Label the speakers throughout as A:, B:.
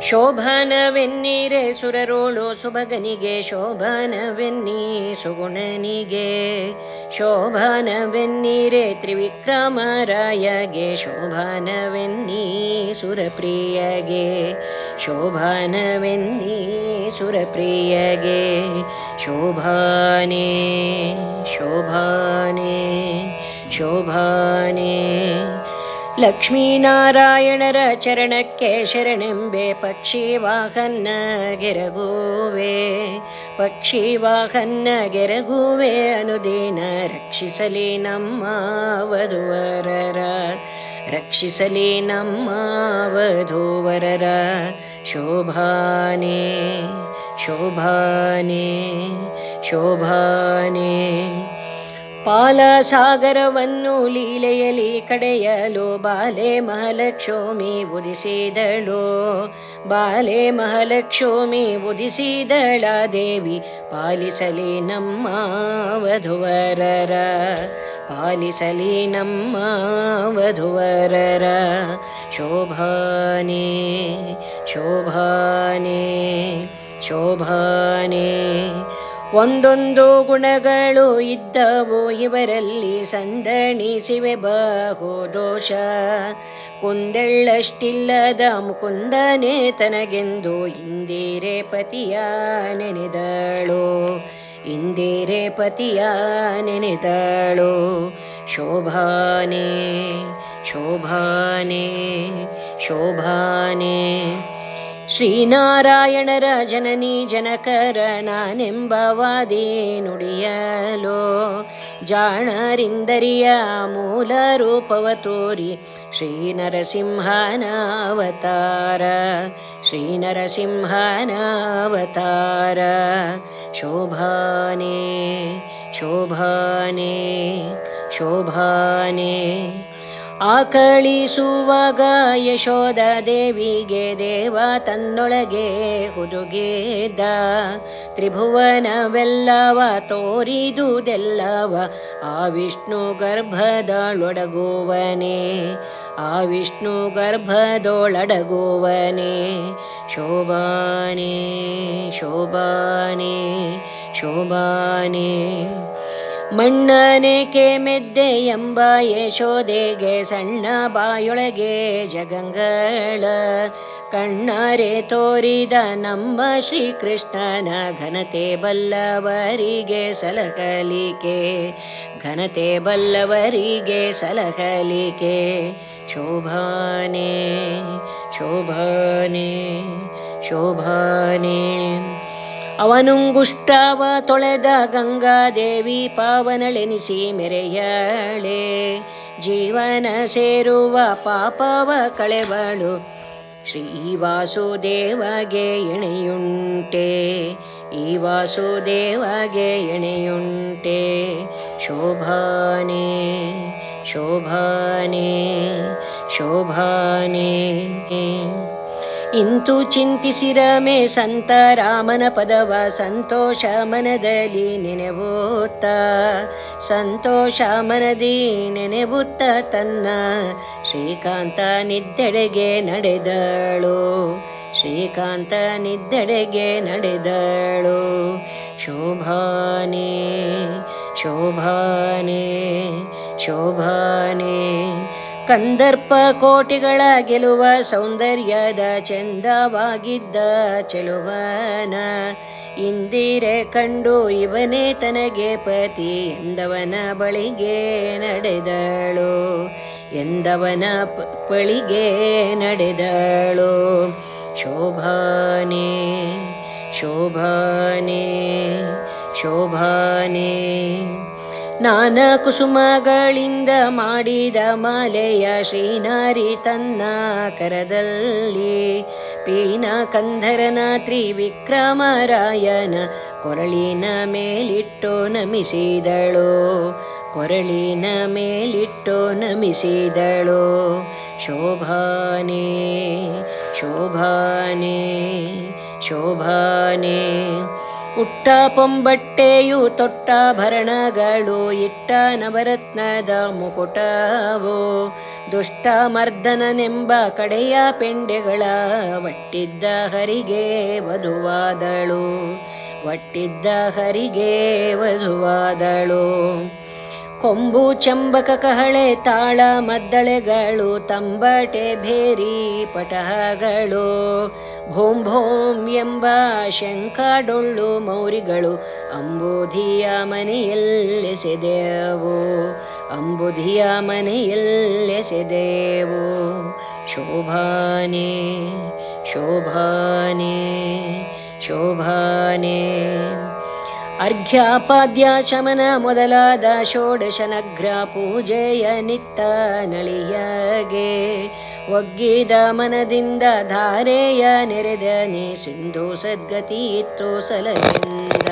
A: ಶೋಭನವೆನ್ನೀರೆ ಸುರರೋಳು ಸುಭಗನಿಗೆ, ಶೋಭನವೆನ್ನೀ ಸುಗುಣನಿಗೆ. ಶೋಭನವೆನ್ನೀರೆ ತ್ರಿವಿಕ್ರಮರಾಯಗೆ, ಶೋಭನವೆನ್ನೀ ಸುರಪ್ರಿಯಗೆ. ಶೋಭನವೆನ್ನೀ ಸುರಪ್ರಿಯಗೆ. ಶೋಭಾನೆ ಶೋಭಾನೆ ಶೋಭಾನೆ. ಲಕ್ಷ್ಮೀನಾರಾಯಣರ ಚರಣಕ್ಕೆ ಶರಣೆಂಬೆ, ಪಕ್ಷಿ ವಾಹನ ಗೆರಗುವೆ. ಪಕ್ಷಿ ವಾಹನ ಗೆರಗುವೆ ಅನುದಿನ, ರಕ್ಷಿಸಲಿ ನಮ್ಮ ವಧುವರರ. ರಕ್ಷಿಸಲಿ ನಮ್ಮ ವಧುವರರ. ಶೋಭಾನೆ ಶೋಭಾನೆ ಶೋಭಾನೆ. ಪಾಲಸಾಗರವನ್ನು ಲೀಲೆಯಲಿ ಕಡೆಯಲು ಬಾಲೆ ಮಹಾಲಕ್ಷ್ಮಿ ಉದಿಸಿದಳು. ಬಾಲೆ ಮಹಾಲಕ್ಷ್ಮಿ ಉದಿಸಿದಳ ದೇವಿ, ಪಾಲಿಸಲಿ ನಮ್ಮ ವಧುವರರ. ಪಾಲಿಸಲಿ ನಮ್ಮ ವಧುವರರ. ಶೋಭಾನೆ ಶೋಭಾನೆ ಶೋಭಾನೆ. ಒಂದೊಂದು ಗುಣಗಳು ಇದ್ದವು ಇವರಲ್ಲಿ, ಸಂದಣಿಸಿವೆ ಬಹು ದೋಷ. ಕುಂದೆಳ್ಳಷ್ಟಿಲ್ಲದ ಮುಕುಂದನೆ ತನಗೆಂದು, ಇಂದಿರೆ ಪತಿಯ ನೆನೆದಳು. ಇಂದಿರೆ ಪತಿಯ ನೆನೆದಳು. ಶೋಭಾನೆ ಶೋಭಾನೆ ಶೋಭಾನೆ. ಶ್ರೀನಾರಾಯಣರ ಜನನಿ ಜನಕರ ನಾನೆಂಬವಾದಿ ನುಡಿಯಲೋ, ಜಾಣರಿಂದರಿಯ ಮೂಲ ರೂಪವ ತೋರಿ, ಶ್ರೀನರಸಿಂಹನ ಅವತಾರ. ಶ್ರೀನರಸಿಂಹನ ಅವತಾರ. ಶೋಭಾನೆ ಶೋಭಾನೆ ಶೋಭಾನೆ. ಆಕಳಿಸುವಾಗ ಯಶೋಧ ದೇವಿಗೆ ದೇವ ತನ್ನೊಳಗೆ ಹುದುಗಿದ್ದ, ತ್ರಿಭುವನವೆಲ್ಲವ ತೋರಿದುದೆಲ್ಲವ ಆ ವಿಷ್ಣು ಗರ್ಭದೊಳಗುವನೆ. ಆ ವಿಷ್ಣು ಗರ್ಭದೊಳಗುವನೆ. ಶೋಭಾನೆ ಶೋಭಾನೆ ಶೋಭಾನೆ. ಮಣ್ಣನೇಕೆ ಮೆದ್ದೆ ಎಂಬ ಯಶೋದೆಗೆ, ಸಣ್ಣ ಬಾಯೊಳಗೆ ಜಗಂಗಳ ಕಣ್ಣಾರೆ ತೋರಿದ ನಮ್ಮ ಶ್ರೀಕೃಷ್ಣನ ಘನತೆ ಬಲ್ಲವರಿಗೆ ಸಲಹಲಿಕೆ. ಘನತೆ ಬಲ್ಲವರಿಗೆ ಸಲಹಲಿಕೆ. ಶೋಭಾನೆ ಶೋಭಾನೆ ಶೋಭಾನೆ. ಅವನುಂಗುಷ್ಟವ ತೊಳೆದ ಗಂಗಾದೇವಿ, ಪಾವನಳೆನಿಸಿ ಮೆರೆಯಳೆ. ಜೀವನ ಸೇರುವ ಪಾಪವ ಕಳೆವಳು, ಶ್ರೀ ವಾಸುದೇವಗೆ ಎಣೆಯುಂಟೆ. ಈ ವಾಸುದೇವಗೆ ಎಣೆಯುಂಟೆ. ಶೋಭಾನೆ ಶೋಭಾನೆ ಶೋಭಾನೆ. ಇಂತು ಚಿಂತಿಸಿರಮೆ ಸಂತ ರಾಮನ ಪದವ, ಸಂತೋಷ ಮನದಲ್ಲಿ ನೆನೆವುತ್ತ. ಸಂತೋಷ ಮನದಿ ನೆನೆವುತ್ತ ತನ್ನ ಶ್ರೀಕಾಂತ ನಿದ್ದೆಡೆಗೆ ನಡೆದಳು. ಶ್ರೀಕಾಂತ ನಿದ್ದೆಡೆಗೆ ನಡೆದಳು. ಶೋಭಾನೆ ಶೋಭಾನೆ ಶೋಭಾನೆ. ಕಂದರ್ಪ ಕೋಟಿಗಳ ಗೆಲುವ ಸೌಂದರ್ಯದ ಚಂದವಾಗಿದ್ದ ಚೆಲುವನ, ಇಂದಿರೆ ಕಂಡು ಇವನೇ ತನಗೆ ಪತಿ ಎಂದವನ ಬಳಿಗೆ ನಡೆದಳು. ಎಂದವನ ಬಳಿಗೆ ನಡೆದಳು. ಶೋಭಾನೆ ಶೋಭಾನೆ ಶೋಭಾನೆ. ನಾನಾ ಕುಸುಮಗಳಿಂದ ಮಾಡಿದ ಮಾಲೆಯ ಶ್ರೀನಾರಿ ತನ್ನ ಕರದಲ್ಲಿ, ಪೀನ ಕಂಧರನ ತ್ರಿವಿಕ್ರಮರಾಯನ ಕೊರಳಿನ ಮೇಲಿಟ್ಟು ನಮಿಸಿದಳು. ಕೊರಳಿನ ಮೇಲಿಟ್ಟು ನಮಿಸಿದಳು. ಶೋಭಾನೆ ಶೋಭಾನೆ ಶೋಭಾನೆ. ಉಟ್ಟ ಪೊಂಬಟ್ಟೆಯು ತೊಟ್ಟಾಭರಣಗಳು, ಇಟ್ಟ ನವರತ್ನದ ಮುಕುಟವು, ದುಷ್ಟಮರ್ದನನೆಂಬ ಕಡೆಯ ಪೆಂಡೆಗಳ ಒಟ್ಟಿದ್ದ ಹರಿಗೆ ವಧುವಾದಳು, ಒಟ್ಟಿದ್ದ ಹರಿಗೆ ವಧುವಾದಳು. ಕೊಂಬು ಚಂಬಕ ಕಹಳೆ ತಾಳ ಮದ್ದಳೆಗಳು ತಂಬಟೆ ಭೇರಿ ಪಟಹಗಳು, ಭೋಂ ಭೋಂ ಎಂಬ ಶಂಖಡೊಳ್ಳು ಮೌರಿಗಳು ಅಂಬುಧಿಯ ಮನೆಯಲ್ಲೆಸೆದೆವು, ಅಂಬುಧಿಯ ಮನೆಯಲ್ಲೆಸೆದೆವು. ಶೋಭಾನೆ ಶೋಭಾನೆ ಶೋಭಾನೆ. ಅರ್ಘ್ಯಪಾದ್ಯ ಶಮನ ಮೊದಲಾದ ಷೋಡಶನಗ್ರ ಪೂಜೆಯ ನಿತ್ತ ನಳಿಯಗೆ ಒಗ್ಗಿದ ಮನದಿಂದ ಧಾರೆಯ ನೆರೆದನೆ ಸಿಂಧು ಸದ್ಗತಿ ಇತ್ತು ಸಲಹೆಂದ,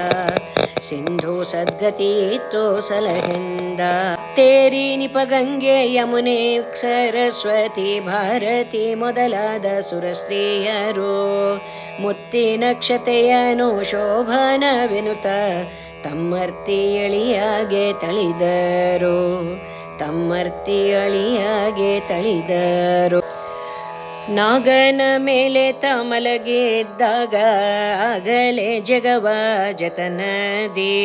A: ಸಿಂಧು ಸದ್ಗತಿ ಇತ್ತು ಸಲಹೆಂದ. ತೇರಿ ನಿಪಗಂಗೆ ಯಮುನೆ ಸರಸ್ವತಿ ಭಾರತಿ ಮೊದಲಾದ ಸುರಸ್ತ್ರೀಯರು ಮುತ್ತಿನಕ್ಷತೆಯನು ಶೋಭನವೆನುತ ತಮ್ಮರ್ತಿ ಎಳಿಯಾಗೆ ತಳಿದರು, ತಮ್ಮರ್ತಿ ಎಳಿಯಾಗೆ ತಳಿದರು. ನಾಗನ ಮೇಲೆ ಮಲಗಿದ್ದಾಗ ಆಗಲೇ ಜಗವ ಜತನದಿ,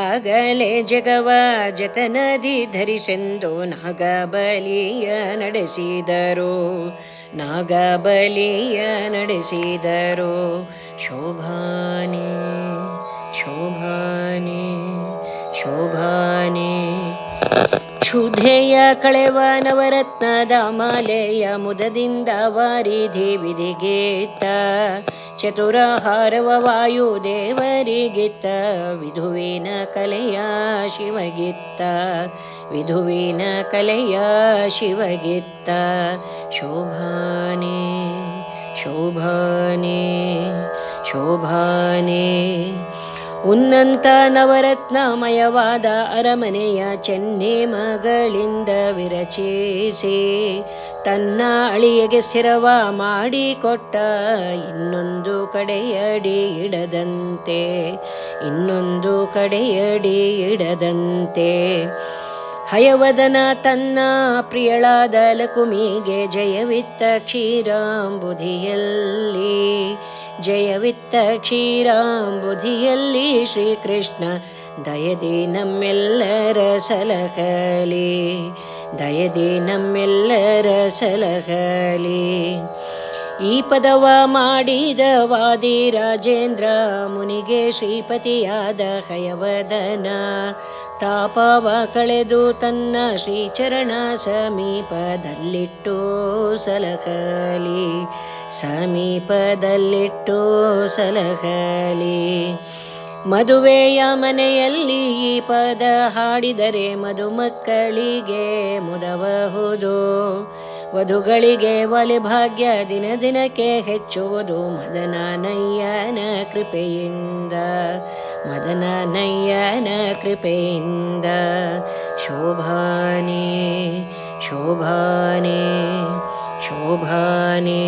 A: ಆಗಲೇ ಜಗವ ಜತನದಿ ಧರಿಸೆಂದು ನಾಗಬಲಿಯ ನಡೆಸಿದರು, ನಾಗಬಲಿಯ ನಡೆಸಿದರು. ಶೋಭಾನೆ ಶೋಭಾನೆ ಶೋಭಾನೆ. ಕ್ಷುಧೆಯ ಕಳೆವ ನವರತ್ನದ ಮಾಲೆಯ ಮುದದಿಂದ ವಾರಿಧಿ ವಿಧಿಗೀತ, ಚತುರಹಾರವ ವಾಯುದೇವರಿಗಿತ್ತ ವಿಧುವಿನ ಕಲೆಯ ಶಿವಗಿತ್ತ, ವಿಧುವಿನ ಕಲೆಯ ಶಿವಗಿತ್ತ. ಶೋಭಾನೆ ಶೋಭಾನೆ ಶೋಭಾನೆ. ಉನ್ನಂತ ನವರತ್ನಮಯವಾದ ಅರಮನೆಯ ಚೆನ್ನೆ ಮಗಳಿಂದ ವಿರಚಿಸಿ ತನ್ನ ಅಳಿಯಗೆ ಸ್ಥಿರವ ಮಾಡಿಕೊಟ್ಟ, ಇನ್ನೊಂದು ಕಡೆಯಡಿ ಇಡದಂತೆ, ಇನ್ನೊಂದು ಕಡೆಯಡಿ ಇಡದಂತೆ. ಹಯವದನ ತನ್ನ ಪ್ರಿಯಳಾದ ಲಕುಮಿಗೆ ಜಯವಿತ್ತ ಕ್ಷೀರಾಂಬುಧಿಯಲ್ಲಿ, ಜಯವಿತ್ತ ಕ್ಷೀರಾಂಬುಧಿಯಲ್ಲಿ ಶ್ರೀಕೃಷ್ಣ ದಯದಿ ನಮ್ಮೆಲ್ಲರ ಸಲಹಲಿ, ದಯದಿ ನಮ್ಮೆಲ್ಲರ ಸಲಹಲಿ. ಈ ಪದವ ಮಾಡಿದ ವಾದಿ ರಾಜೇಂದ್ರ ಮುನಿಗೆ ಶ್ರೀಪತಿಯಾದ ಹಯವದನ ತಾಪವ ಕಳೆದು ತನ್ನ ಶ್ರೀಚರಣ ಸಮೀಪದಲ್ಲಿಟ್ಟು ಸಲಹಲಿ, ಸಮೀಪದಲ್ಲಿಟ್ಟು ಸಲಹಲಿ. ಮದುವೆಯ ಮನೆಯಲ್ಲಿ ಈ ಪದ ಹಾಡಿದರೆ ಮಧುಮಕ್ಕಳಿಗೆ ಮುದಬಹುದು, ವಧುಗಳಿಗೆ ಒಲೆ ಭಾಗ್ಯ ದಿನ ದಿನಕ್ಕೆ ಹೆಚ್ಚುವುದು ಮದನನಯ್ಯನ ಕೃಪೆಯಿಂದ, ಮದನನಯ್ಯನ ಕೃಪೆಯಿಂದ. ಶೋಭಾನೆ ಶೋಭಾನೆ ಶೋಭಾನೆ.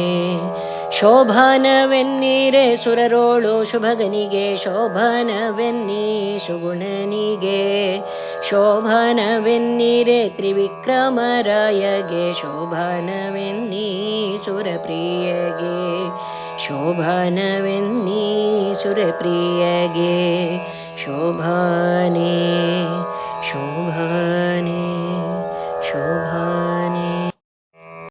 A: ಶೋಭಾನವೆನ್ನೀರೆ ಸುರರೋಳು ಶುಭಗನಿಗೆ, ಶೋಭಾನವೆನ್ನಿ ಸುಗುಣನಿಗೆ, ಶೋಭಾನವೆನ್ನೀರೆ ತ್ರಿವಿಕ್ರಮರಾಯಗೆ, ಶೋಭಾನವೆನ್ನೀ ಸುರಪ್ರಿಯಗೆ, ಶೋಭಾನವೆನ್ನೀ ಸುರಪ್ರಿಯಗೆ. ಶೋಭಾನೆ ಶೋಭಾನೆ ಶೋಭಾನೆ.